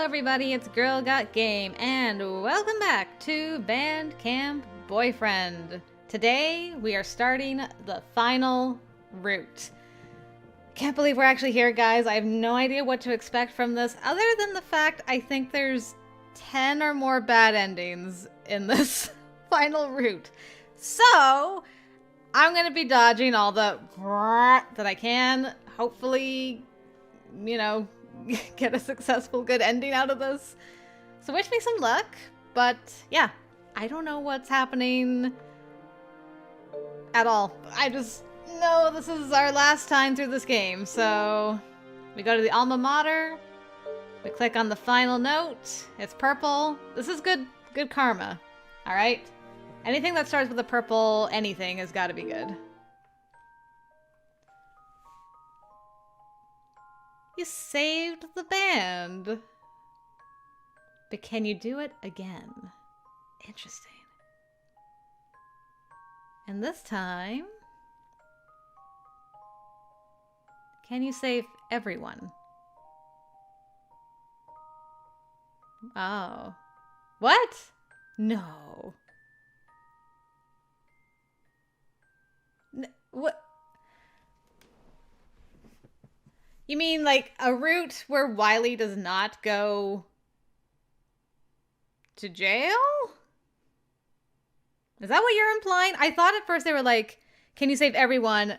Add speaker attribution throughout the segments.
Speaker 1: everybody, it's GirlGotGame, and welcome back to Camp Boyfriend. Today, we are starting the final route. Can't believe we're actually here, guys. I have no idea what to expect from this, other than the fact I think there's 10 or more bad endings in this final route. So, I'm going to be dodging all the that I can. Hopefully, you know, get a successful good ending out of this. So wish me some luck, but yeah, I don't know what's happening at all. I just know this is our last time through this game. So we go to the alma mater, we click on the final note, it's purple. This is good karma, all right? Anything that starts with a purple anything has got to be good. You saved the band. But can you do it again? Interesting. And this time, can you save everyone? Oh. What? No. What? You mean like a route where Wiley does not go to jail? Is that what you're implying? I thought at first they were like, can you save everyone?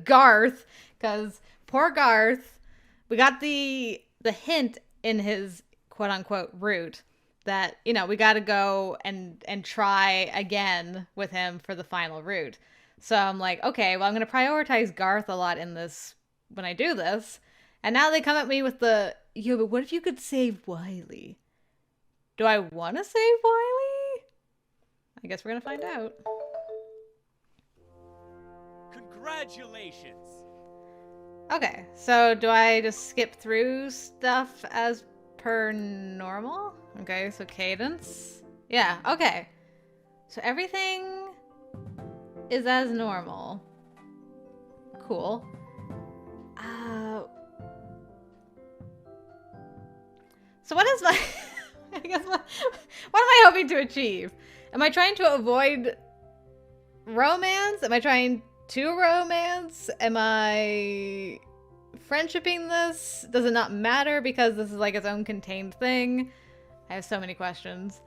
Speaker 1: Garth, because poor Garth, we got the hint in his quote-unquote route that, you know, we got to go and try again with him for the final route. So I'm like, okay, well, I'm going to prioritize Garth a lot in this when I do this. And now they come at me with the, yo, but what if you could save Wiley? Do I want to save Wiley? I guess we're going to find out.
Speaker 2: Congratulations!
Speaker 1: Okay, so do I just skip through stuff as per normal? Okay, so Cadence. Yeah, okay. So everything is as normal. Cool. So what is my... I guess what am I hoping to achieve? Am I trying to avoid romance? Am I trying to romance? Am I friendshipping this? Does it not matter because this is like its own contained thing? I have so many questions.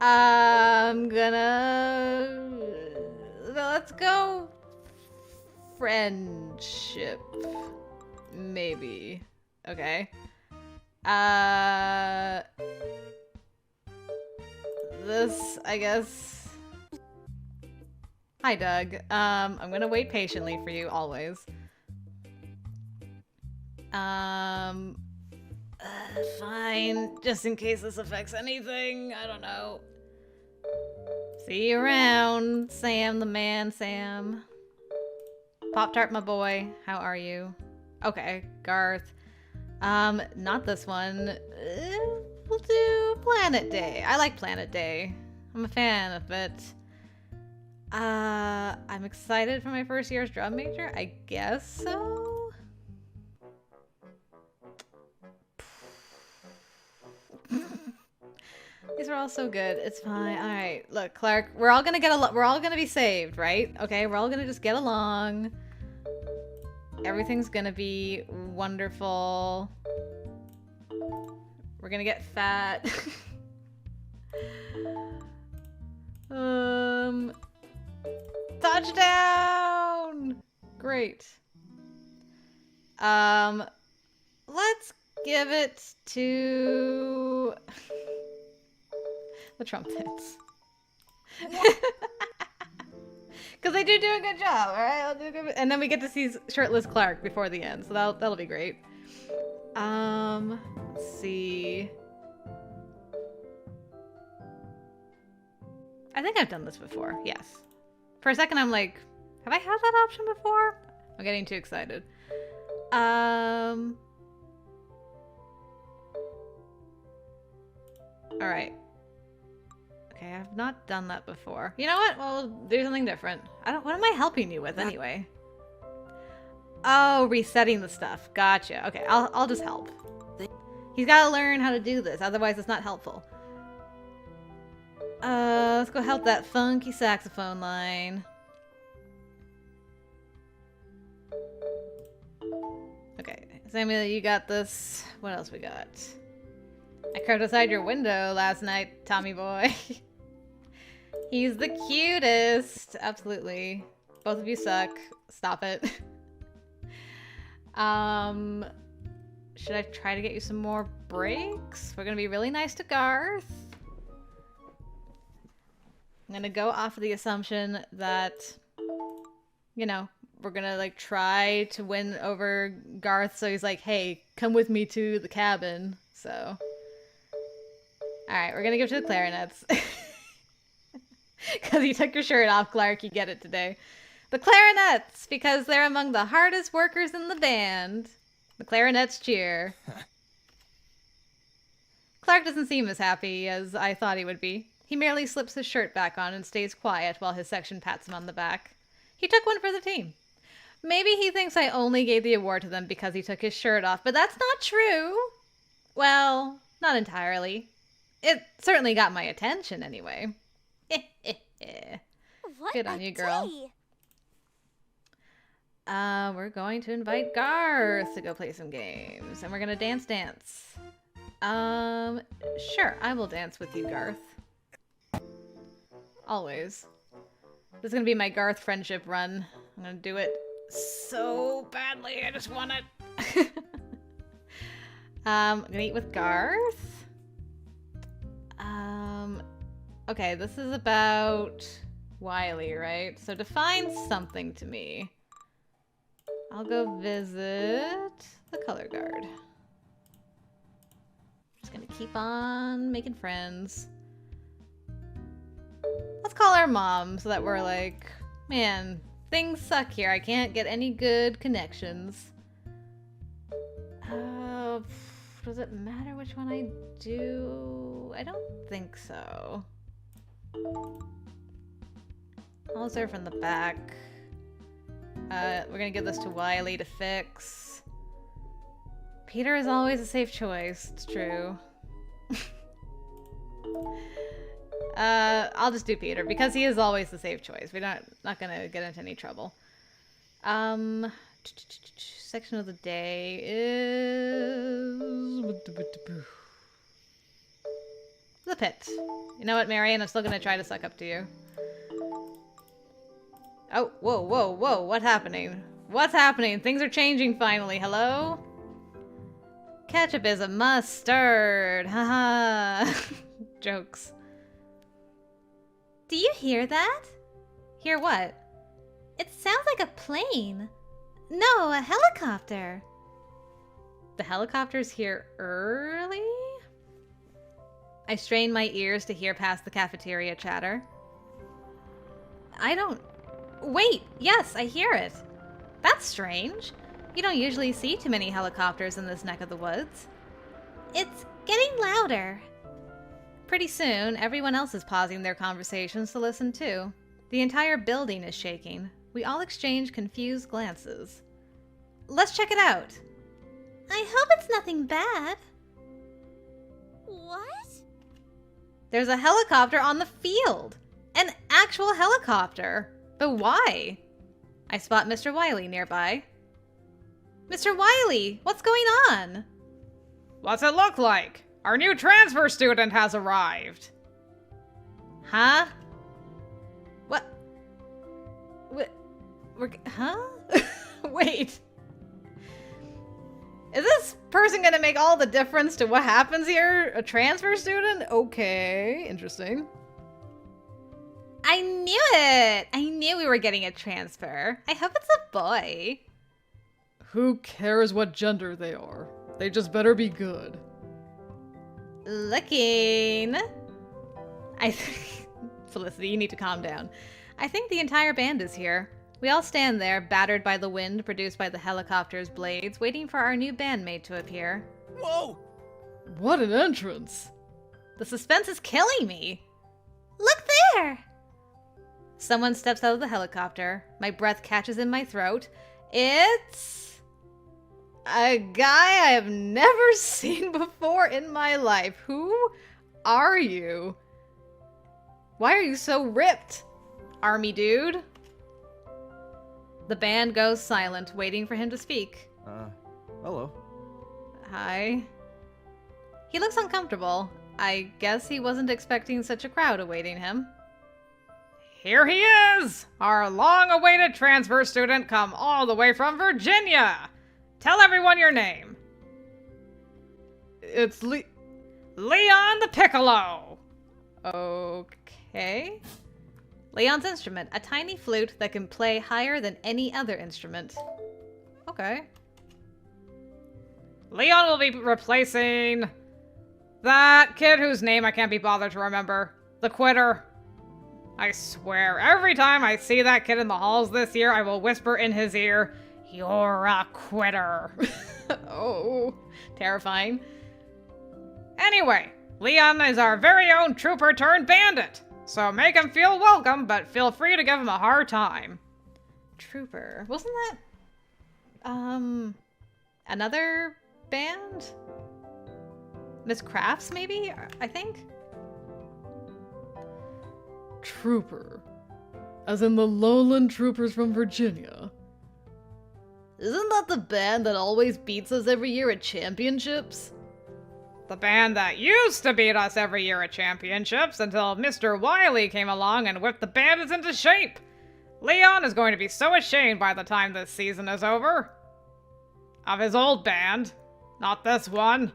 Speaker 1: I'm gonna... Let's go friendship. Maybe. Okay. This, I guess. Hi, Doug. I'm gonna wait patiently for you, always. Fine. Just in case this affects anything. I don't know. See you around, Sam the man, Sam. Pop-Tart, my boy. How are you? Okay, Garth. Not this one. We'll do Planet Day. I like Planet Day. I'm a fan of it. I'm excited for my first year's drum major. I guess so. These are all so good. It's fine. All right. Look, Clark, we're all gonna be saved, right? Okay, we're all gonna just get along. Everything's gonna be wonderful. We're gonna get fat. Touchdown! Great. Let's give it to the trumpets. Because they do a good job, all right? I'll do a good... And then we get to see shirtless Clark before the end, so that'll be great. Let's see. I think I've done this before, yes. For a second, I'm like, have I had that option before? I'm getting too excited. All right. Okay, I've not done that before. You know what? Well, do something different. What am I helping you with anyway? Oh, resetting the stuff. Gotcha. Okay, I'll just help. He's got to learn how to do this, otherwise it's not helpful. Let's go help that funky saxophone line. Okay, Samuel, you got this. What else we got? I crept outside your window last night, Tommy boy. He's the cutest. Absolutely. Both of you suck. Stop it. Should I try to get you some more breaks? We're gonna be really nice to Garth. I'm gonna go off of the assumption that, you know, we're gonna like try to win over Garth, so he's like, hey, come with me to the cabin. So alright, we're gonna go to the clarinets. Because you took your shirt off, Clark, you get it today. The clarinets, because they're among the hardest workers in the band. The clarinets cheer. Clark doesn't seem as happy as I thought he would be. He merely slips his shirt back on and stays quiet while his section pats him on the back. He took one for the team. Maybe he thinks I only gave the award to them because he took his shirt off, but that's not true. Well, not entirely. It certainly got my attention anyway. Good on you, girl. We're going to invite Garth to go play some games, and we're gonna dance. Sure, I will dance with you, Garth. Always. This is gonna be my Garth friendship run. I'm gonna do it so badly, I just want it. I'm gonna eat with Garth. Okay, this is about Wiley, right? So define something to me. I'll go visit the color guard. Just gonna keep on making friends. Let's call our mom so that we're like, man, things suck here. I can't get any good connections. Does it matter which one I do? I don't think so. I'll observe from the back. We're gonna give this to Wiley to fix. Peter is always a safe choice. It's true. I'll just do Peter because he is always the safe choice. We're not gonna get into any trouble. Section of the day is the pit. You know what, Marion? I'm still gonna try to suck up to you. Oh, whoa. What's happening? What's happening? Things are changing finally. Hello? Ketchup is a mustard. Haha. Jokes. Do you hear that? Hear what? It sounds like a plane. No, a helicopter. The helicopter's here early? I strain my ears to hear past the cafeteria chatter. I don't... Wait, yes, I hear it. That's strange. You don't usually see too many helicopters in this neck of the woods. It's getting louder. Pretty soon, everyone else is pausing their conversations to listen too. The entire building is shaking. We all exchange confused glances. Let's check it out. I hope it's nothing bad. What? There's a helicopter on the field. An actual helicopter. But why? I spot Mr. Wiley nearby. Mr. Wiley, what's going on?
Speaker 2: What's it look like? Our new transfer student has arrived.
Speaker 1: Huh? What? Huh? Wait. Is this person gonna make all the difference to what happens here? A transfer student? Okay, interesting. I knew it! I knew we were getting a transfer. I hope it's a boy.
Speaker 2: Who cares what gender they are? They just better be good.
Speaker 1: Looking. Felicity, you need to calm down. I think the entire band is here. We all stand there, battered by the wind produced by the helicopter's blades, waiting for our new bandmate to appear.
Speaker 2: Whoa! What an entrance!
Speaker 1: The suspense is killing me. Look there! Someone steps out of the helicopter. My breath catches in my throat. It's... A guy I have never seen before in my life. Who are you? Why are you so ripped, army dude? The band goes silent, waiting for him to speak.
Speaker 3: Hello.
Speaker 1: Hi. He looks uncomfortable. I guess he wasn't expecting such a crowd awaiting him.
Speaker 4: Here he is! Our long-awaited transfer student come all the way from Virginia! Tell everyone your name.
Speaker 2: It's
Speaker 4: Leon the Piccolo!
Speaker 1: Okay. Leon's instrument, a tiny flute that can play higher than any other instrument. Okay.
Speaker 4: Leon will be replacing that kid whose name I can't be bothered to remember. The quitter. I swear, every time I see that kid in the halls this year, I will whisper in his ear, "You're a quitter."
Speaker 1: Oh, terrifying.
Speaker 4: Anyway, Leon is our very own trooper turned bandit. So make him feel welcome, but feel free to give him a hard time.
Speaker 1: Trooper. Wasn't that, another band? Miss Crafts, maybe? I think?
Speaker 2: Trooper. As in the lowland troopers from Virginia.
Speaker 1: Isn't that the band that always beats us every year at championships?
Speaker 4: The band that used to beat us every year at championships until Mr. Wiley came along and whipped the Bandits into shape. Leon is going to be so ashamed by the time this season is over. Of his old band. Not this one.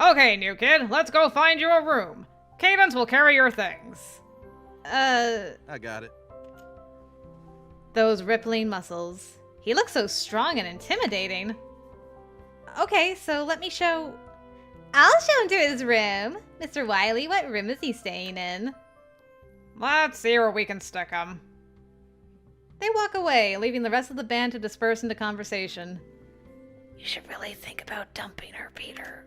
Speaker 4: Okay, new kid, let's go find you a room. Cadence will carry your things.
Speaker 3: I got it.
Speaker 1: Those rippling muscles. He looks so strong and intimidating. Okay, so let me show... I'll show him to his room. Mr. Wiley, what room is he staying in?
Speaker 4: Let's see where we can stick him.
Speaker 1: They walk away, leaving the rest of the band to disperse into conversation. You should really think about dumping her, Peter.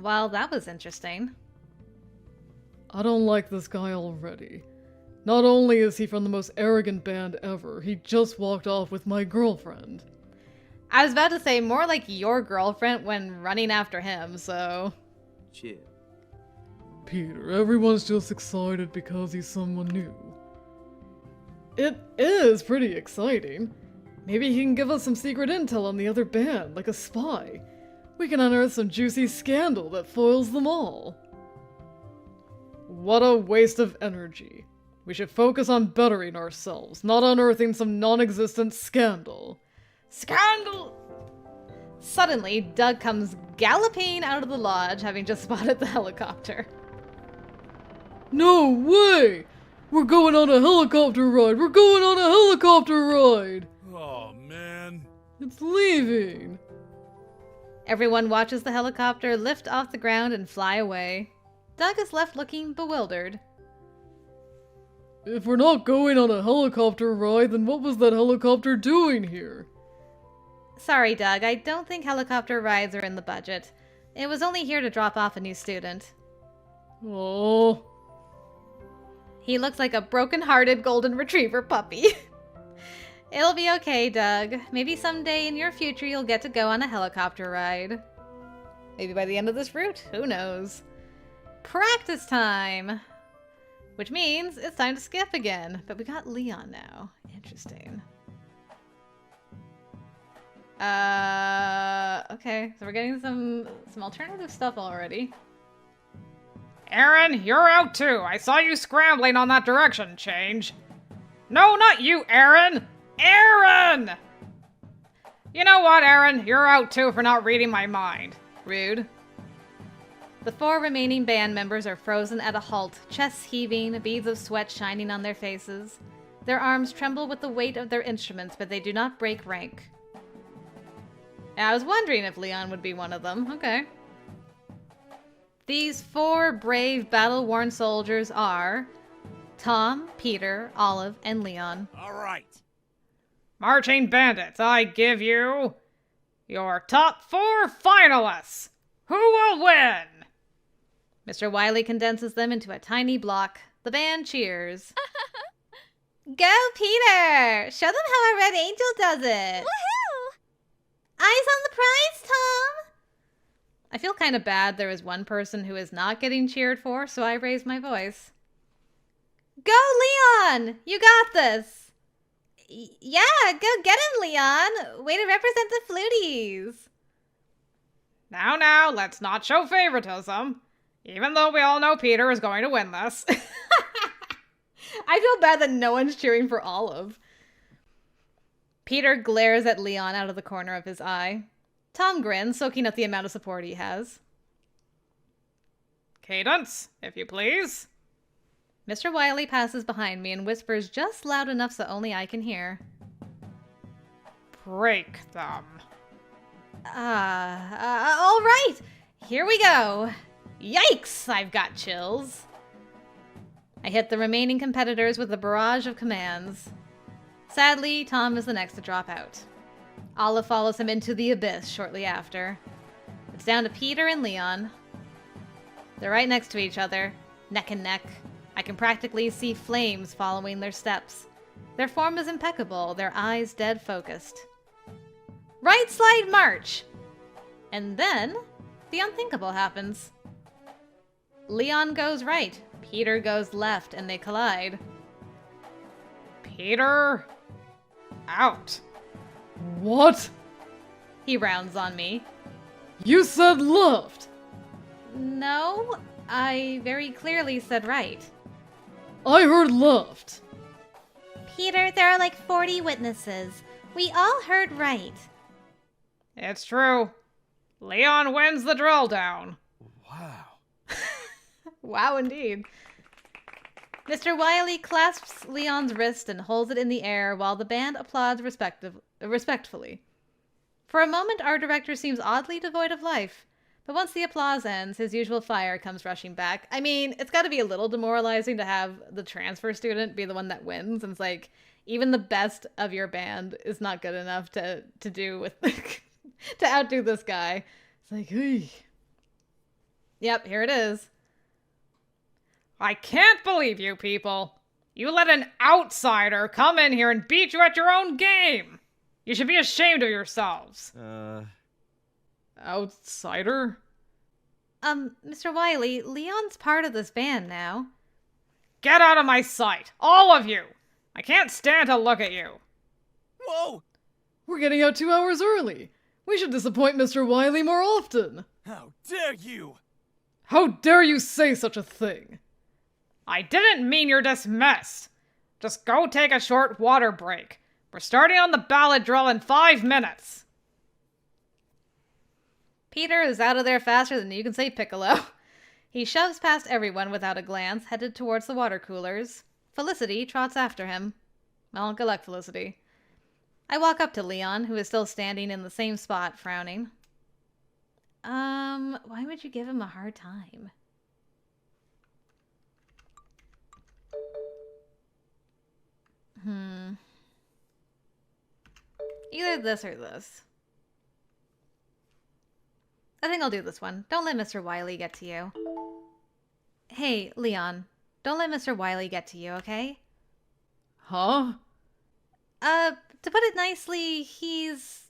Speaker 1: Well, that was interesting.
Speaker 2: I don't like this guy already. Not only is he from the most arrogant band ever, he just walked off with my girlfriend.
Speaker 1: I was about to say more like your girlfriend when running after him, so...
Speaker 3: Chill.
Speaker 2: Peter, everyone's just excited because he's someone new. It is pretty exciting. Maybe he can give us some secret intel on the other band, like a spy. We can unearth some juicy scandal that foils them all. What a waste of energy. We should focus on bettering ourselves, not unearthing some non-existent scandal.
Speaker 1: Scandal! Suddenly, Doug comes galloping out of the lodge, having just spotted the helicopter.
Speaker 2: No way! We're going on a helicopter ride! We're going on a helicopter ride!
Speaker 5: Oh, man.
Speaker 2: It's leaving!
Speaker 1: Everyone watches the helicopter lift off the ground and fly away. Doug is left looking bewildered.
Speaker 2: If we're not going on a helicopter ride, then what was that helicopter doing here?
Speaker 1: Sorry, Doug, I don't think helicopter rides are in the budget. It was only here to drop off a new student.
Speaker 2: Oh.
Speaker 1: He looks like a broken-hearted golden retriever puppy. It'll be okay, Doug. Maybe someday in your future you'll get to go on a helicopter ride. Maybe by the end of this route, who knows? Practice time! Which means it's time to skip again. But we got Leon now. Interesting. Okay, so we're getting some alternative stuff already.
Speaker 4: Aaron, you're out too. I saw you scrambling on that direction change. No, not you, Aaron! Aaron! You know what, Aaron? You're out too for not reading my mind.
Speaker 1: Rude. The 4 remaining band members are frozen at a halt, chests heaving, beads of sweat shining on their faces. Their arms tremble with the weight of their instruments, but they do not break rank. I was wondering if Leon would be one of them. Okay. These 4 brave, battle-worn soldiers are Tom, Peter, Olive, and Leon.
Speaker 5: All right.
Speaker 4: Marching Bandits, I give you your top 4 finalists. Who will win?
Speaker 1: Mr. Wiley condenses them into a tiny block. The band cheers. Go, Peter! Show them how a red angel does it! Woohoo! Eyes on the prize, Tom! I feel kind of bad there is one person who is not getting cheered for, so I raise my voice. Go, Leon! You got this! Yeah, go get him, Leon! Way to represent the Fluties!
Speaker 4: Now, let's not show favoritism. Even though we all know Peter is going to win this.
Speaker 1: I feel bad that no one's cheering for Olive. Peter glares at Leon out of the corner of his eye. Tom grins, soaking up the amount of support he has.
Speaker 4: Cadence, if you please.
Speaker 1: Mr. Wiley passes behind me and whispers just loud enough so only I can hear.
Speaker 4: Break them.
Speaker 1: All right. Here we go. Yikes, I've got chills. I hit the remaining competitors with a barrage of commands. Sadly, Tom is the next to drop out. Olive follows him into the abyss shortly after. It's down to Peter and Leon. They're right next to each other, neck and neck. I can practically see flames following their steps. Their form is impeccable, their eyes dead focused. Right slide march! And then, the unthinkable happens. Leon goes right, Peter goes left, and they collide.
Speaker 4: Peter, out.
Speaker 2: What?
Speaker 1: He rounds on me.
Speaker 2: You said left!
Speaker 1: No, I very clearly said right.
Speaker 2: I heard left.
Speaker 1: Peter, there are like 40 witnesses. We all heard right.
Speaker 4: It's true. Leon wins the Drilldown.
Speaker 3: Wow.
Speaker 1: Wow, indeed. Mr. Wiley clasps Leon's wrist and holds it in the air while the band applauds respectfully. For a moment, our director seems oddly devoid of life, but once the applause ends, his usual fire comes rushing back. I mean, it's got to be a little demoralizing to have the transfer student be the one that wins, and it's like, even the best of your band is not good enough to do with to outdo this guy. It's like, hey. Yep, here it is.
Speaker 4: I can't believe you people. You let an outsider come in here and beat you at your own game. You should be ashamed of yourselves.
Speaker 2: Outsider?
Speaker 1: Mr. Wiley, Leon's part of this band now.
Speaker 4: Get out of my sight, all of you. I can't stand to look at you.
Speaker 3: Whoa!
Speaker 2: We're getting out 2 hours early. We should disappoint Mr. Wiley more often.
Speaker 3: How dare you!
Speaker 2: How dare you say such a thing?
Speaker 4: I didn't mean you're dismissed. Just go take a short water break. We're starting on the ballad drill in 5 minutes.
Speaker 1: Peter is out of there faster than you can say piccolo. He shoves past everyone without a glance, headed towards the water coolers. Felicity trots after him. Well, good luck, Felicity. I walk up to Leon, who is still standing in the same spot, frowning. Why would you give him a hard time? Either this or this. I think I'll do this one. Don't let Mr. Wiley get to you. Hey, Leon. Don't let Mr. Wiley get to you, okay?
Speaker 2: Huh?
Speaker 1: To put it nicely, he's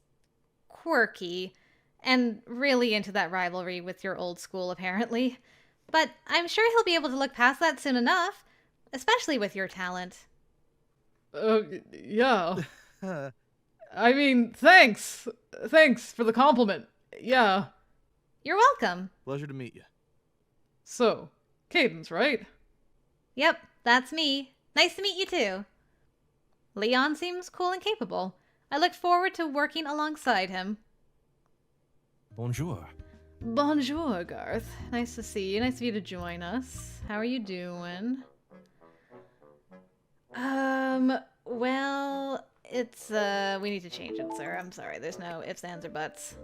Speaker 1: quirky and really into that rivalry with your old school, apparently. But I'm sure he'll be able to look past that soon enough, especially with your talent.
Speaker 2: Yeah. I mean, thanks. Thanks for the compliment. Yeah.
Speaker 1: You're welcome.
Speaker 3: Pleasure to meet you.
Speaker 2: So, Cadence, right?
Speaker 1: Yep, that's me. Nice to meet you too. Leon seems cool and capable. I look forward to working alongside him.
Speaker 3: Bonjour.
Speaker 1: Bonjour, Garth. Nice to see you. Nice of you to join us. How are you doing? Well, it's, we need to change it, sir. I'm sorry. There's no ifs, ands, or buts.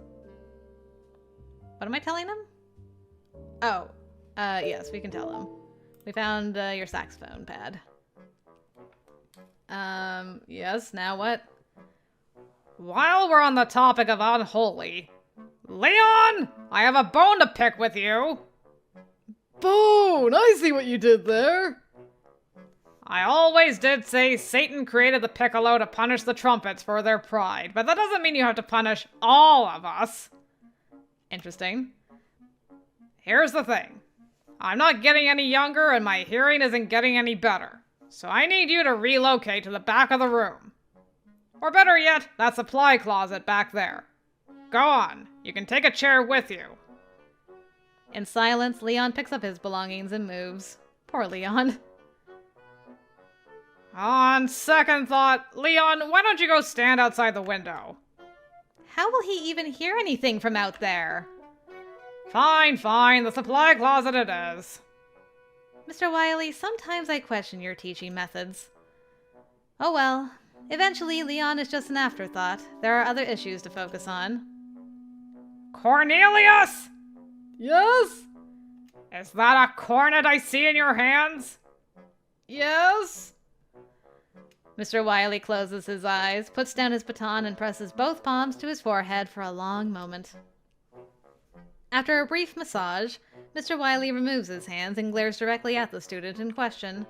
Speaker 1: What am I telling him? Oh, yes, we can tell him. We found, your saxophone pad. Yes, now what?
Speaker 4: While we're on the topic of unholy, Leon, I have a bone to pick with you.
Speaker 2: Bone! I see what you did there.
Speaker 4: I always did say Satan created the piccolo to punish the trumpets for their pride, but that doesn't mean you have to punish all of us.
Speaker 1: Interesting.
Speaker 4: Here's the thing. I'm not getting any younger and my hearing isn't getting any better. So I need you to relocate to the back of the room. Or better yet, that supply closet back there. Go on. You can take a chair with you.
Speaker 1: In silence, Leon picks up his belongings and moves. Poor Leon.
Speaker 4: On second thought, Leon, why don't you go stand outside the window?
Speaker 1: How will he even hear anything from out there?
Speaker 4: Fine, fine. The supply closet it is.
Speaker 1: Mr. Wiley, sometimes I question your teaching methods. Oh well. Eventually, Leon is just an afterthought. There are other issues to focus on.
Speaker 4: Cornelius!
Speaker 2: Yes?
Speaker 4: Is that a cornet I see in your hands?
Speaker 2: Yes?
Speaker 1: Mr. Wiley closes his eyes, puts down his baton, and presses both palms to his forehead for a long moment. After a brief massage, Mr. Wiley removes his hands and glares directly at the student in question.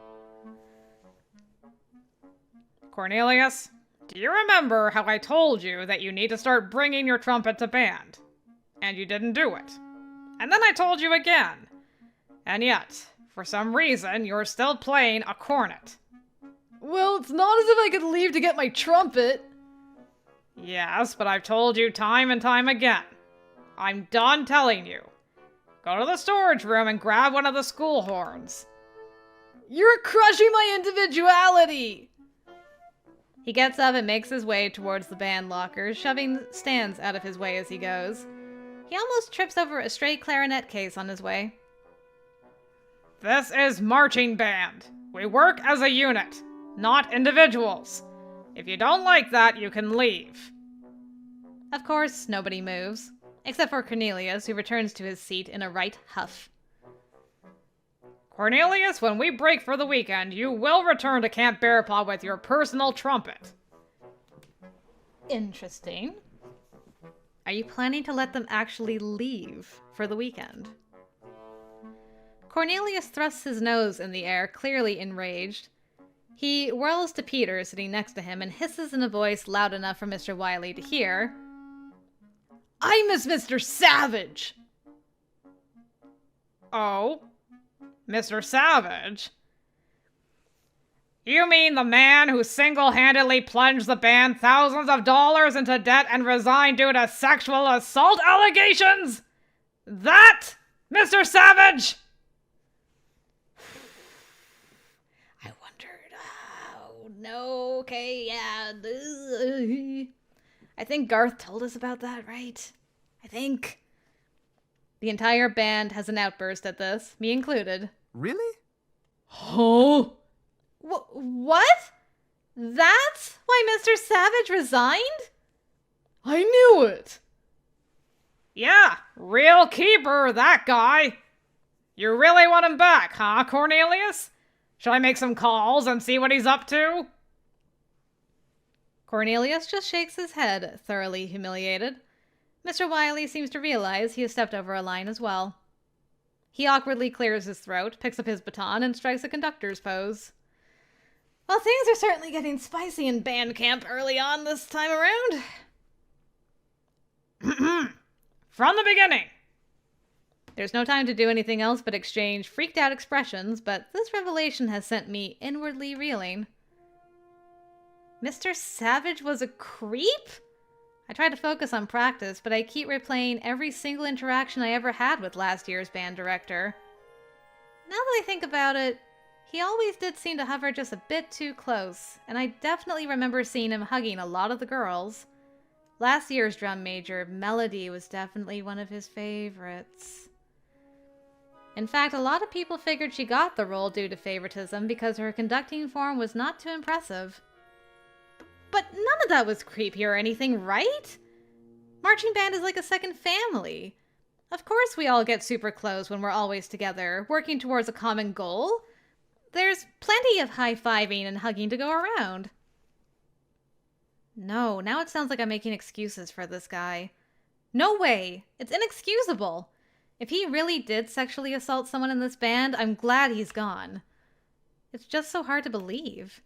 Speaker 4: Cornelius, do you remember how I told you that you need to start bringing your trumpet to band? And you didn't do it. And then I told you again. And yet, for some reason, you're still playing a cornet.
Speaker 2: Well, it's not as if I could leave to get my trumpet.
Speaker 4: Yes, but I've told you time and time again. I'm done telling you. Go to the storage room and grab one of the school horns.
Speaker 2: You're crushing my individuality!
Speaker 1: He gets up and makes his way towards the band lockers, shoving stands out of his way as he goes. He almost trips over a stray clarinet case on his way.
Speaker 4: This is marching band. We work as a unit, not individuals. If you don't like that, you can leave.
Speaker 1: Of course, nobody moves, except for Cornelius, who returns to his seat in a right huff.
Speaker 4: Cornelius, when we break for the weekend, you will return to Camp Bearpaw with your personal trumpet.
Speaker 1: Interesting. Are you planning to let them actually leave for the weekend? Cornelius thrusts his nose in the air, clearly enraged. He whirls to Peter, sitting next to him, and hisses in a voice loud enough for Mr. Wiley to hear.
Speaker 2: I miss Mr. Savage!
Speaker 4: Oh? Mr. Savage? You mean the man who single-handedly plunged the band thousands of dollars into debt and resigned due to sexual assault allegations? That, Mr. Savage?
Speaker 1: I wondered, oh, no, okay, yeah. I think Garth told us about that, right? I think. The entire band has an outburst at this, me included.
Speaker 3: Really?
Speaker 2: Huh?
Speaker 1: What? That's why Mr. Savage resigned?
Speaker 2: I knew it!
Speaker 4: Yeah, real keeper, that guy. You really want him back, huh, Cornelius? Shall I make some calls and see what he's up to?
Speaker 1: Cornelius just shakes his head, thoroughly humiliated. Mr. Wiley seems to realize he has stepped over a line as well. He awkwardly clears his throat, picks up his baton, and strikes a conductor's pose. Well, things are certainly getting spicy in band camp early on this time around.
Speaker 4: From the beginning.
Speaker 1: There's no time to do anything else but exchange freaked out expressions, but this revelation has sent me inwardly reeling. Mr. Savage was a creep? I try to focus on practice, but I keep replaying every single interaction I ever had with last year's band director. Now that I think about it, he always did seem to hover just a bit too close, and I definitely remember seeing him hugging a lot of the girls. Last year's drum major, Melody, was definitely one of his favorites. In fact, a lot of people figured she got the role due to favoritism because her conducting form was not too impressive. But none of that was creepy or anything, right? Marching band is like a second family. Of course we all get super close when we're always together, working towards a common goal. There's plenty of high-fiving and hugging to go around. No, now it sounds like I'm making excuses for this guy. No way! It's inexcusable! If he really did sexually assault someone in this band, I'm glad he's gone. It's just so hard to believe.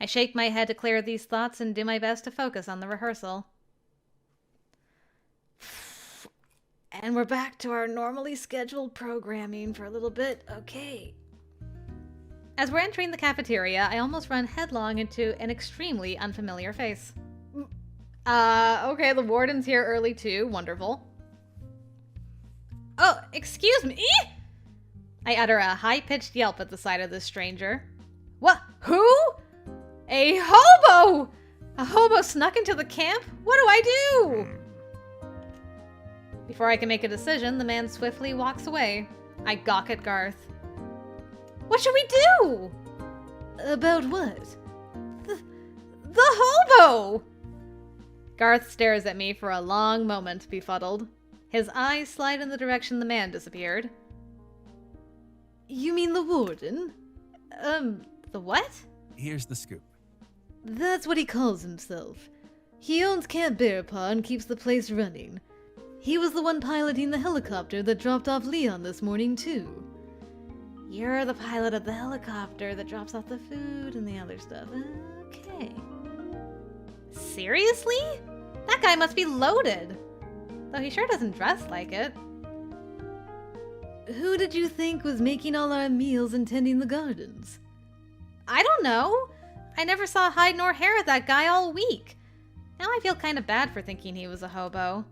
Speaker 1: I shake my head to clear these thoughts and do my best to focus on the rehearsal. And we're back to our normally scheduled programming for a little bit. Okay. As we're entering the cafeteria, I almost run headlong into an extremely unfamiliar face. Okay, the warden's here early too. Wonderful. Oh, excuse me! I utter a high-pitched yelp at the sight of this stranger. What? Who? A hobo! A hobo snuck into the camp? What do I do? Before I can make a decision, the man swiftly walks away. I gawk at Garth. What should we do? About what? The hobo! Garth stares at me for a long moment, befuddled. His eyes slide in the direction the man disappeared. You mean the warden? The what?
Speaker 3: Here's the scoop.
Speaker 2: That's what he calls himself. He owns Camp Bearpaw and keeps the place running. He was the one piloting the helicopter that dropped off Leon this morning, too. You're the pilot of the helicopter that drops off the food and the other stuff. Okay. Seriously? That guy must be loaded. Though he sure doesn't dress like it. Who did you think was making all our meals and tending the gardens? I don't know. I never saw hide nor hair of that guy all week. Now I feel kind of bad for thinking he was a hobo.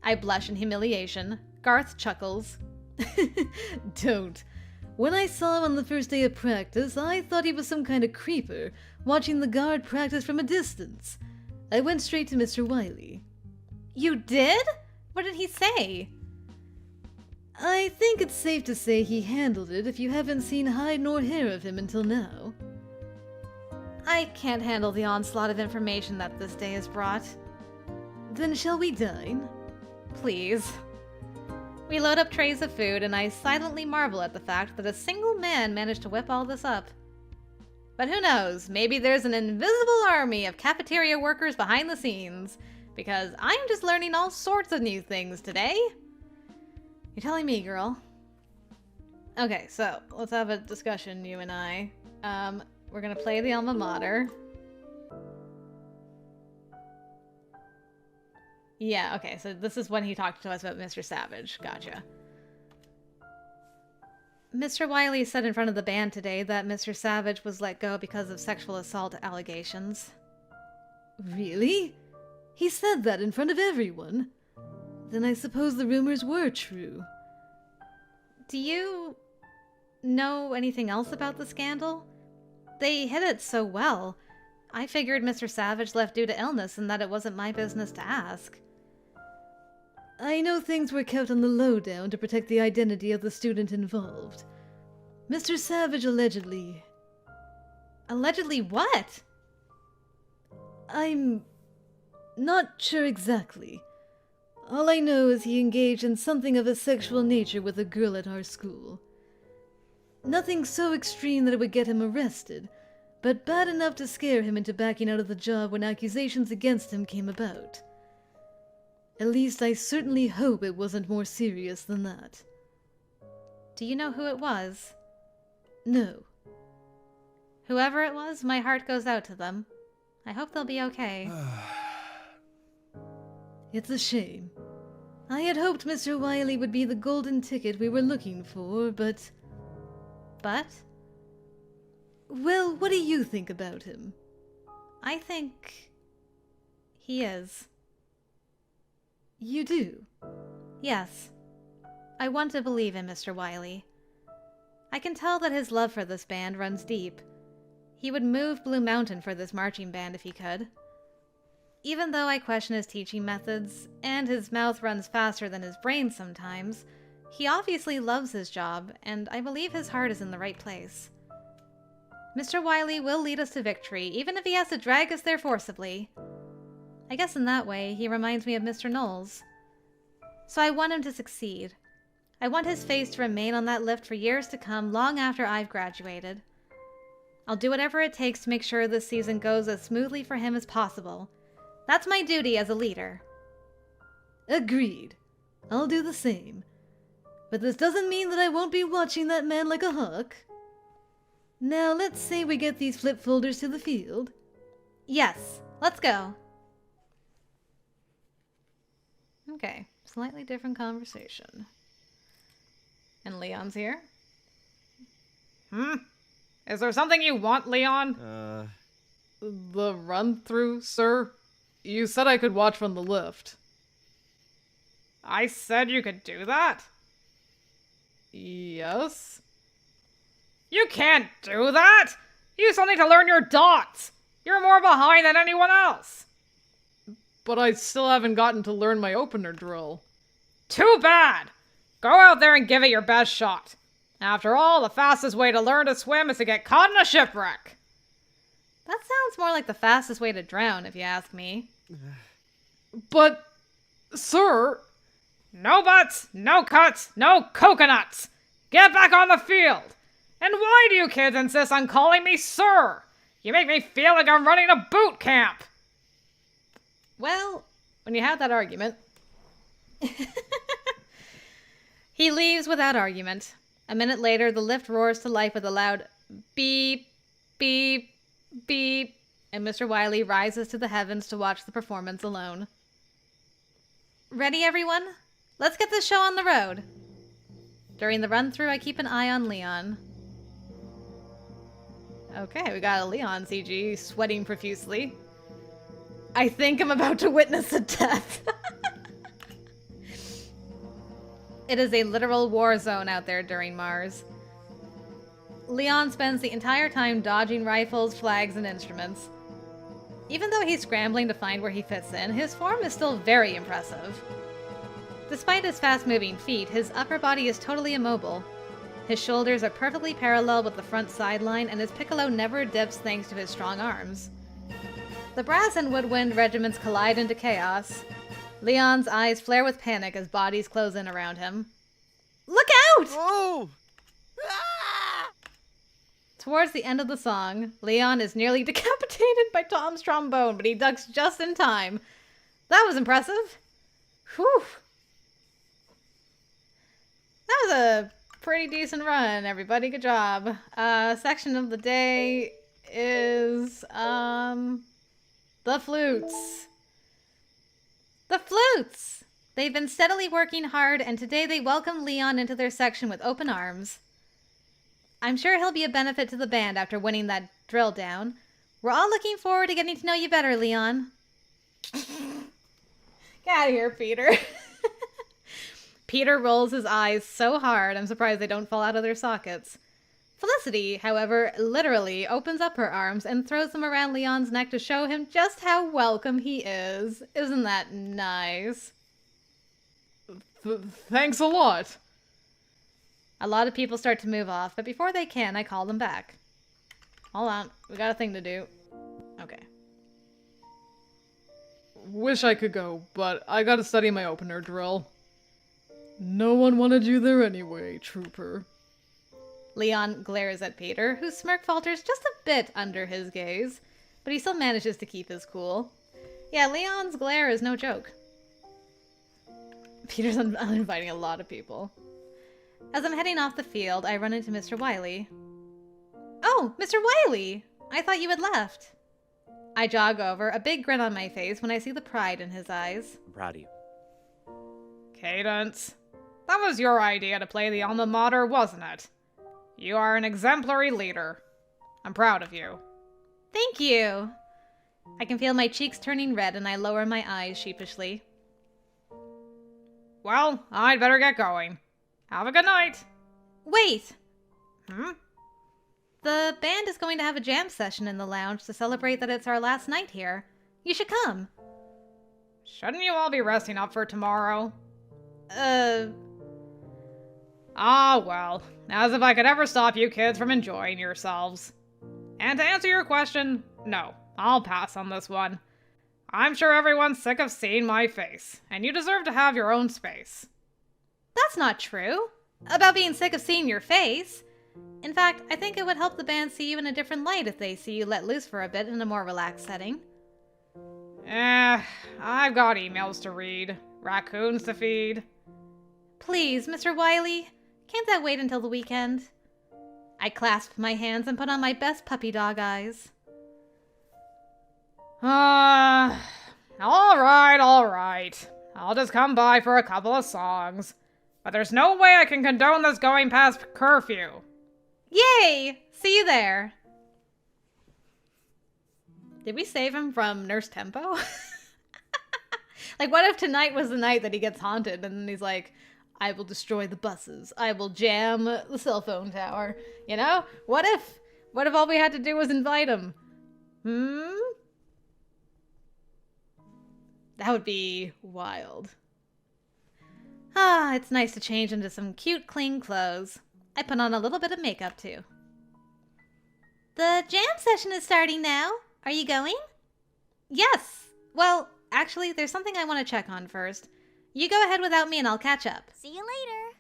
Speaker 2: I blush in humiliation. Garth chuckles. Don't. When I saw him on the first day of practice, I thought he was some kind of creeper, watching the guard practice from a distance. I went straight to Mr. Wiley. You did? What did he say? I think it's safe to say he handled it if you haven't seen hide nor hair of him until now. I can't handle the onslaught of information that this day has brought. Then shall we dine? Please. We load up trays of food, and I silently marvel at the fact that a single man managed to whip all this up. But who knows, maybe there's an invisible army of cafeteria workers behind the scenes, because I'm just learning all sorts of new things today. You're telling me, girl. Okay, so let's have a discussion, you and I. We're gonna play the alma mater. Yeah, okay, so this is when he talked to us about Mr. Savage. Gotcha. Mr. Wiley said in front of the band today that Mr. Savage was let go because of sexual assault allegations. Really? He said that in front of everyone? Then I suppose the rumors were true. Do you know anything else about the scandal? They hid it so well. I figured Mr. Savage left due to illness and that it wasn't my business to ask. I know things were kept on the lowdown to protect the identity of the student involved. Mr. Savage allegedly... Allegedly what? I'm not sure exactly. All I know is he engaged in something of a sexual nature with a girl at our school. Nothing so extreme that it would get him arrested, but bad enough to scare him into backing out of the job when accusations against him came about. At least I certainly hope it wasn't more serious than that. Do you know who it was? No. Whoever it was, my heart goes out to them. I hope they'll be okay. It's a shame. I had hoped Mr. Wiley would be the golden ticket we were looking for, but... But? Well, what do you think about him? I think... he is. You do? Yes. I want to believe in Mr. Wiley. I can tell that his love for this band runs deep. He would move Blue Mountain for this marching band if he could. Even though I question his teaching methods, and his mouth runs faster than his brain sometimes, he obviously loves his job, and I believe his heart is in the right place. Mr. Wiley will lead us to victory, even if he has to drag us there forcibly. I guess in that way, he reminds me of Mr. Knowles. So I want him to succeed. I want his face to remain on that lift for years to come, long after I've graduated. I'll do whatever it takes to make sure this season goes as smoothly for him as possible. That's my duty as a leader. Agreed. I'll do the same. But this doesn't mean that I won't be watching that man like a hawk.
Speaker 1: Now let's say we get these flip folders to the field. Yes, let's go. Okay, slightly different conversation. And Leon's here.
Speaker 4: Is there something you want, Leon?
Speaker 2: The run-through, sir? You said I could watch from the lift.
Speaker 4: I said you could do that?
Speaker 2: Yes?
Speaker 4: You can't do that! You still need to learn your dots! You're more behind than anyone else!
Speaker 2: But I still haven't gotten to learn my opener drill.
Speaker 4: Too bad! Go out there and give it your best shot. After all, the fastest way to learn to swim is to get caught in a shipwreck.
Speaker 1: That sounds more like the fastest way to drown, if you ask me.
Speaker 2: But, sir...
Speaker 4: No butts, no cuts, no coconuts! Get back on the field! And why do you kids insist on calling me sir? You make me feel like I'm running a boot camp!
Speaker 1: Well, when you have that argument... He leaves without argument. A minute later, the lift roars to life with a loud beep, beep, beep, and Mr. Wiley rises to the heavens to watch the performance alone. Ready, everyone? Let's get this show on the road. During the run-through, I keep an eye on Leon. Okay, we got a Leon CG sweating profusely. I think I'm about to witness a death. It is a literal war zone out there during Mars. Leon spends the entire time dodging rifles, flags, and instruments. Even though he's scrambling to find where he fits in, his form is still very impressive. Despite his fast-moving feet, his upper body is totally immobile. His shoulders are perfectly parallel with the front sideline, and his piccolo never dips thanks to his strong arms. The brass and woodwind regiments collide into chaos. Leon's eyes flare with panic as bodies close in around him. Look out!
Speaker 3: Oh! Ah!
Speaker 1: Towards the end of the song, Leon is nearly decapitated by Tom's trombone, but he ducks just in time. That was impressive. Whew. That was a pretty decent run, everybody. Good job. Section of the day is, the flutes. The flutes! They've been steadily working hard, and today they welcome Leon into their section with open arms. I'm sure he'll be a benefit to the band after winning that Drilldown. We're all looking forward to getting to know you better, Leon. Get out of here, Peter. Peter rolls his eyes so hard, I'm surprised they don't fall out of their sockets. Felicity, however, literally opens up her arms and throws them around Leon's neck to show him just how welcome he is. Isn't that nice?
Speaker 2: Thanks a lot.
Speaker 1: A lot of people start to move off, but before they can, I call them back. Hold on, we got a thing to do. Okay.
Speaker 2: Wish I could go, but I gotta study my opener drill. No one wanted you there anyway, trooper.
Speaker 1: Leon glares at Peter, whose smirk falters just a bit under his gaze, but he still manages to keep his cool. Yeah, Leon's glare is no joke. Peter's uninviting a lot of people. As I'm heading off the field, I run into Mr. Wiley. Oh, Mr. Wiley! I thought you had left. I jog over, a big grin on my face when I see the pride in his eyes.
Speaker 3: I'm proud of you.
Speaker 4: Cadence, that was your idea to play the alma mater, wasn't it? You are an exemplary leader. I'm proud of you.
Speaker 1: Thank you. I can feel my cheeks turning red and I lower my eyes sheepishly.
Speaker 4: Well, I'd better get going. Have a good night.
Speaker 1: Wait!
Speaker 4: Hmm?
Speaker 1: The band is going to have a jam session in the lounge to celebrate that it's our last night here. You should come.
Speaker 4: Shouldn't you all be resting up for tomorrow? Ah, well, as if I could ever stop you kids from enjoying yourselves. And to answer your question, no, I'll pass on this one. I'm sure everyone's sick of seeing my face, and you deserve to have your own space.
Speaker 1: That's not true. About being sick of seeing your face. In fact, I think it would help the band see you in a different light if they see you let loose for a bit in a more relaxed setting.
Speaker 4: I've got emails to read, raccoons to feed.
Speaker 1: Please, Mr. Wiley, can't that wait until the weekend? I clasped my hands and put on my best puppy dog eyes.
Speaker 4: All right. I'll just come by for a couple of songs. But there's no way I can condone this going past curfew.
Speaker 1: Yay! See you there. Did we save him from Nurse Tempo? Like, what if tonight was the night that he gets haunted and then he's like, I will destroy the buses. I will jam the cell phone tower. You know? What if all we had to do was invite him? That would be wild. Ah, it's nice to change into some cute, clean clothes. I put on a little bit of makeup, too. The jam session is starting now. Are you going? Yes. Well, actually, there's something I want to check on first. You go ahead without me and I'll catch up.
Speaker 5: See you later.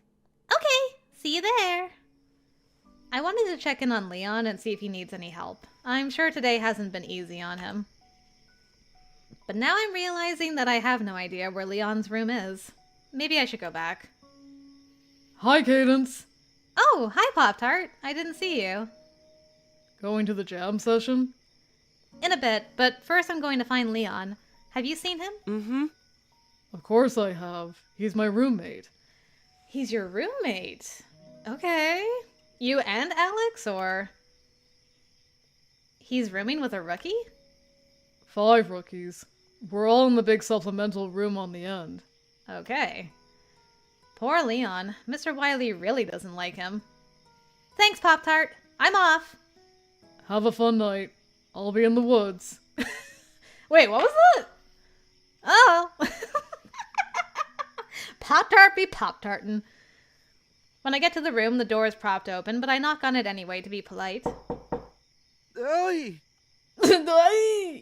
Speaker 1: Okay, see you there. I wanted to check in on Leon and see if he needs any help. I'm sure today hasn't been easy on him. But now I'm realizing that I have no idea where Leon's room is. Maybe I should go back.
Speaker 2: Hi, Cadence.
Speaker 1: Oh, hi, Pop-Tart. I didn't see you.
Speaker 2: Going to the jam session?
Speaker 1: In a bit, but first I'm going to find Leon. Have you seen him?
Speaker 3: Mm-hmm.
Speaker 2: Of course I have. He's my roommate.
Speaker 1: He's your roommate. Okay. You and Alex, or? He's rooming with a rookie?
Speaker 2: 5 rookies. We're all in the big supplemental room on the end.
Speaker 1: Okay. Poor Leon. Mr. Wiley really doesn't like him. Thanks, Pop-Tart. I'm off.
Speaker 2: Have a fun night. I'll be in the woods.
Speaker 1: Wait, what was that? Oh. Pop-Tart be Pop-Tartin'. When I get to the room, the door is propped open, but I knock on it anyway to be polite.
Speaker 3: Oi!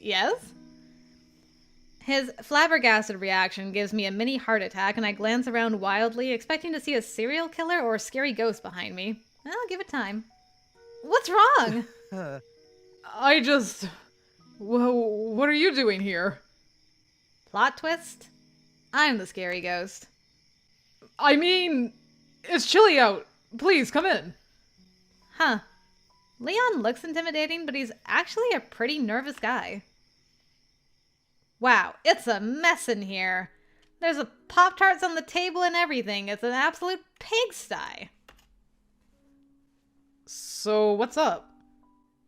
Speaker 1: Yes? His flabbergasted reaction gives me a mini heart attack, and I glance around wildly, expecting to see a serial killer or a scary ghost behind me. I'll give it time. What's wrong?
Speaker 2: What are you doing here?
Speaker 1: Plot twist? I'm the scary ghost.
Speaker 2: I mean, it's chilly out. Please, come in.
Speaker 1: Huh. Leon looks intimidating, but he's actually a pretty nervous guy. Wow, it's a mess in here. There's a Pop-Tarts on the table and everything. It's an absolute pigsty.
Speaker 2: So, what's up?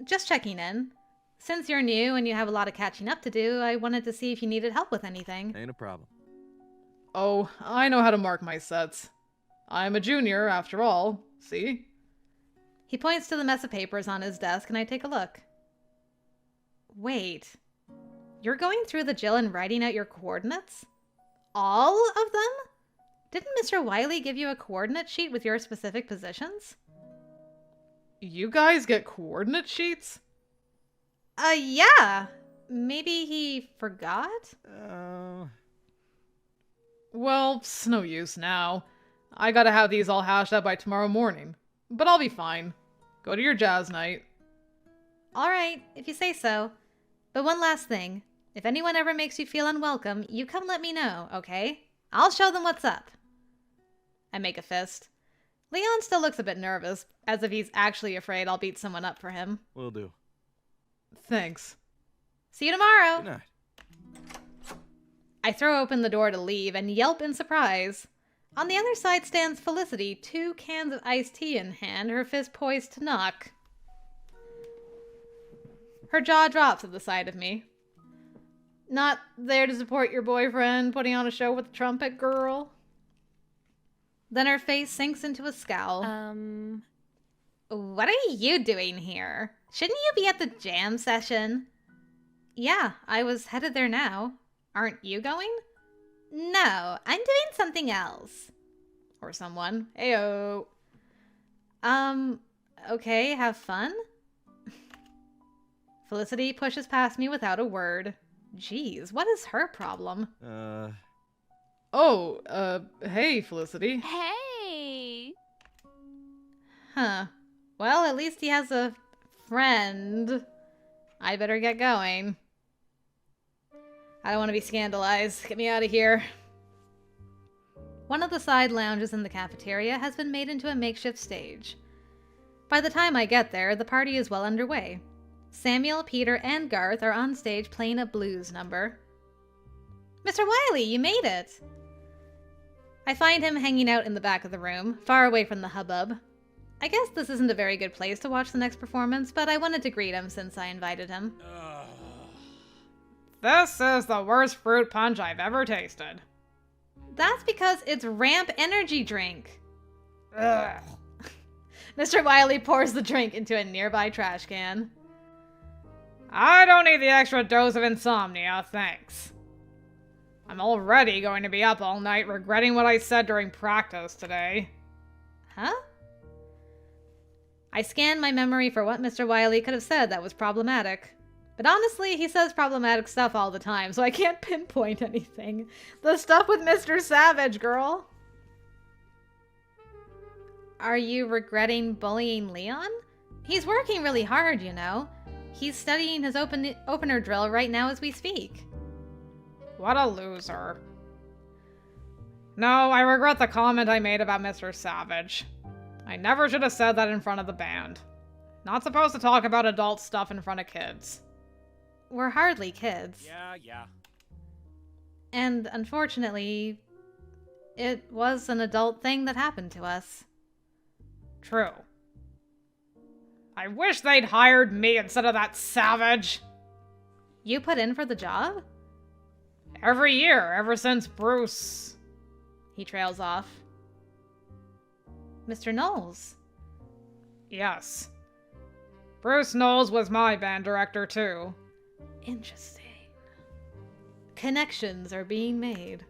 Speaker 1: Just checking in. Since you're new and you have a lot of catching up to do, I wanted to see if you needed help with anything.
Speaker 3: Ain't a problem.
Speaker 2: Oh, I know how to mark my sets. I'm a junior, after all. See?
Speaker 1: He points to the mess of papers on his desk, and I take a look. Wait. You're going through the Jill and writing out your coordinates? All of them? Didn't Mr. Wiley give you a coordinate sheet with your specific positions?
Speaker 2: You guys get coordinate sheets?
Speaker 1: Yeah. Maybe he forgot?
Speaker 2: Well, it's no use now. I gotta have these all hashed out by tomorrow morning. But I'll be fine. Go to your jazz night.
Speaker 1: Alright, if you say so. But one last thing. If anyone ever makes you feel unwelcome, you come let me know, okay? I'll show them what's up. I make a fist. Leon still looks a bit nervous, as if he's actually afraid I'll beat someone up for him.
Speaker 3: Will do.
Speaker 2: Thanks.
Speaker 1: See you tomorrow!
Speaker 3: Good night.
Speaker 1: I throw open the door to leave and yelp in surprise. On the other side stands Felicity, 2 cans of iced tea in hand, her fist poised to knock. Her jaw drops at the sight of me. Not there to support your boyfriend putting on a show with a trumpet girl? Then her face sinks into a scowl. What are you doing here? Shouldn't you be at the jam session? Yeah, I was headed there now. Aren't you going? No, I'm doing something else. Or someone. Heyo. Okay, have fun? Felicity pushes past me without a word. Jeez, what is her problem?
Speaker 2: Hey, Felicity.
Speaker 5: Hey!
Speaker 1: Huh. Well, at least he has a friend. I better get going. I don't want to be scandalized. Get me out of here. One of the side lounges in the cafeteria has been made into a makeshift stage. By the time I get there, the party is well underway. Samuel, Peter, and Garth are on stage playing a blues number. Mr. Wiley, you made it! I find him hanging out in the back of the room, far away from the hubbub. I guess this isn't a very good place to watch the next performance, but I wanted to greet him since I invited him.
Speaker 4: This is the worst fruit punch I've ever tasted.
Speaker 1: That's because it's Ramp Energy Drink.
Speaker 4: Ugh.
Speaker 1: Mr. Wiley pours the drink into a nearby trash can.
Speaker 4: I don't need the extra dose of insomnia, thanks. I'm already going to be up all night regretting what I said during practice today.
Speaker 1: Huh? I scanned my memory for what Mr. Wiley could have said that was problematic. But honestly, he says problematic stuff all the time, so I can't pinpoint anything. The stuff with Mr. Savage, girl. Are you regretting bullying Leon? He's working really hard, you know. He's studying his opener drill right now as we speak.
Speaker 4: What a loser. No, I regret the comment I made about Mr. Savage. I never should have said that in front of the band. Not supposed to talk about adult stuff in front of kids.
Speaker 1: We're hardly kids.
Speaker 3: Yeah.
Speaker 1: And unfortunately, it was an adult thing that happened to us.
Speaker 4: True. I wish they'd hired me instead of that Savage.
Speaker 1: You put in for the job?
Speaker 4: Every year, ever since Bruce...
Speaker 1: He trails off. Mr. Knowles.
Speaker 4: Yes. Bruce Knowles was my band director, too.
Speaker 1: Interesting. Connections are being made.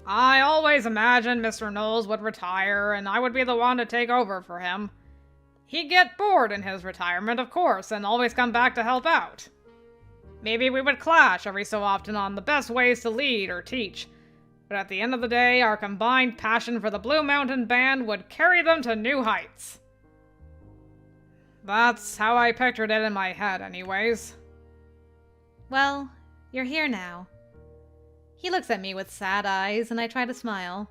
Speaker 4: I always imagined Mr. Knowles would retire and I would be the one to take over for him. He'd get bored in his retirement, of course, and always come back to help out. Maybe we would clash every so often on the best ways to lead or teach, but at the end of the day, our combined passion for the Blue Mountain Band would carry them to new heights. That's how I pictured it in my head, anyways.
Speaker 1: Well, you're here now. He looks at me with sad eyes, and I try to smile.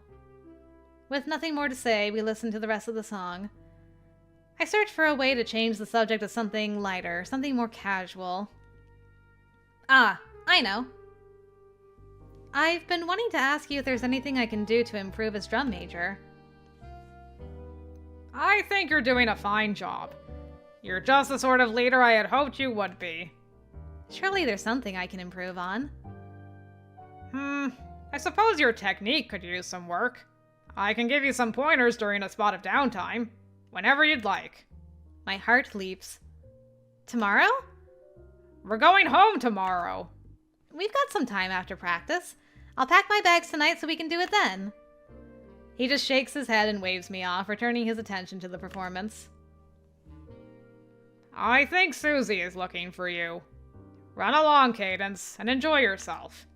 Speaker 1: With nothing more to say, we listen to the rest of the song. I search for a way to change the subject to something lighter, something more casual. Ah, I know. I've been wanting to ask you if there's anything I can do to improve as drum major.
Speaker 4: I think you're doing a fine job. You're just the sort of leader I had hoped you would be.
Speaker 1: Surely there's something I can improve on.
Speaker 4: I suppose your technique could use some work. I can give you some pointers during a spot of downtime, whenever you'd like.
Speaker 1: My heart leaps. Tomorrow?
Speaker 4: We're going home tomorrow.
Speaker 1: We've got some time after practice. I'll pack my bags tonight so we can do it then. He just shakes his head and waves me off, returning his attention to the performance.
Speaker 4: I think Susie is looking for you. Run along, Cadence, and enjoy yourself.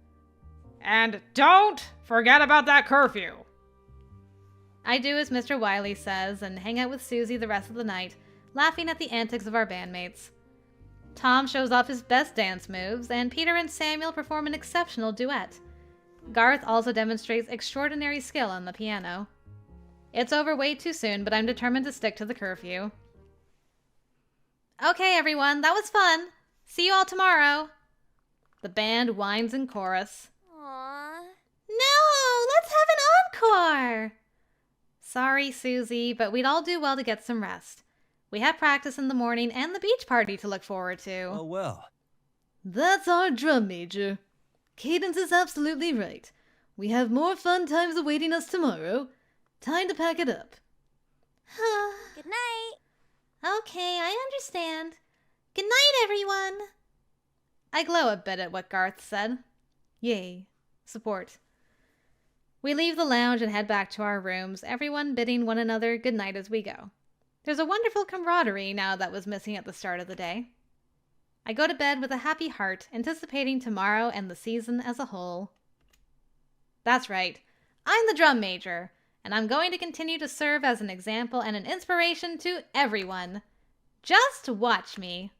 Speaker 4: And don't forget about that curfew.
Speaker 1: I do as Mr. Wiley says and hang out with Susie the rest of the night, laughing at the antics of our bandmates. Tom shows off his best dance moves, and Peter and Samuel perform an exceptional duet. Garth also demonstrates extraordinary skill on the piano. It's over way too soon, but I'm determined to stick to the curfew. Okay, everyone, that was fun. See you all tomorrow. The band whines in chorus.
Speaker 5: Aww.
Speaker 1: No, let's have an encore. Sorry, Susie, but we'd all do well to get some rest. We have practice in the morning and the beach party to look forward to.
Speaker 3: Oh, well.
Speaker 2: That's our drum major. Cadence is absolutely right. We have more fun times awaiting us tomorrow. Time to pack it up.
Speaker 5: Good night.
Speaker 1: Okay, I understand. Good night, everyone. I glow a bit at what Garth said. Yay. Support. We leave the lounge and head back to our rooms, everyone bidding one another good night as we go. There's a wonderful camaraderie now that was missing at the start of the day. I go to bed with a happy heart, anticipating tomorrow and the season as a whole. That's right, I'm the drum major, and I'm going to continue to serve as an example and an inspiration to everyone. Just watch me.